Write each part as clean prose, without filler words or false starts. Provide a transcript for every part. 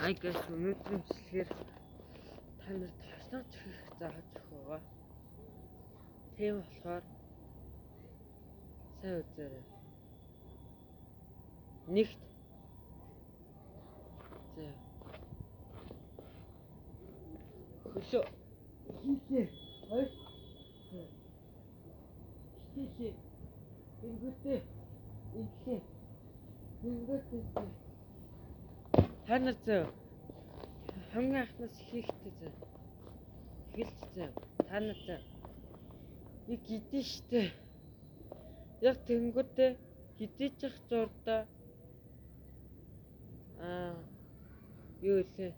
Ай гэж өнөөдрийн бичлэгээр та нарт хослог чихэх зааж өгөх байгаа. Тийм болохоор сайн үзээрэй. Нэгт зөө хөлөө хийлээ. Хоёр хийлээ. Ингэвтэй инглээ. Ингэвтэй та нар зөө хамгийн анхнаас хийхтэй зөө эхэлж зөө та нар зөө би гидэн штэ яг тэнгүүтээ гидэж зурдаа юу илээ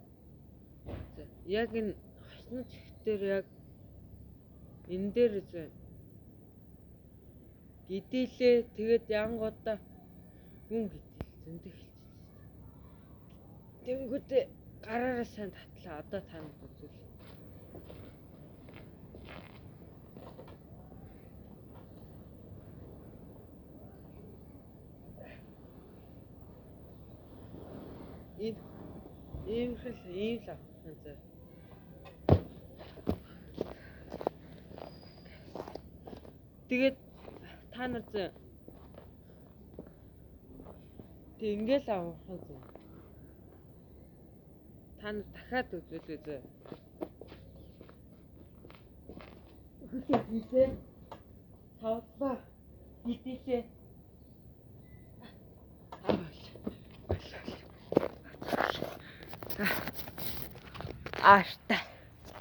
яг энэ хосноч ихтэр яг энэ дээр зөө гидээлээ тэгээд янгуудаа хүн гидэл зөндөө хэлчихсэн. Тэнгүүтээ гараараа сайн татлаа. Одоо та нар үзүүл. Ийм л авсан. Тэгээд та нар зөө тэг ингээл авах зөө. Та нар дахиад үзүүлээ зөө. Хүлээ. Тавлаа. Гидээсээ. Ааштай.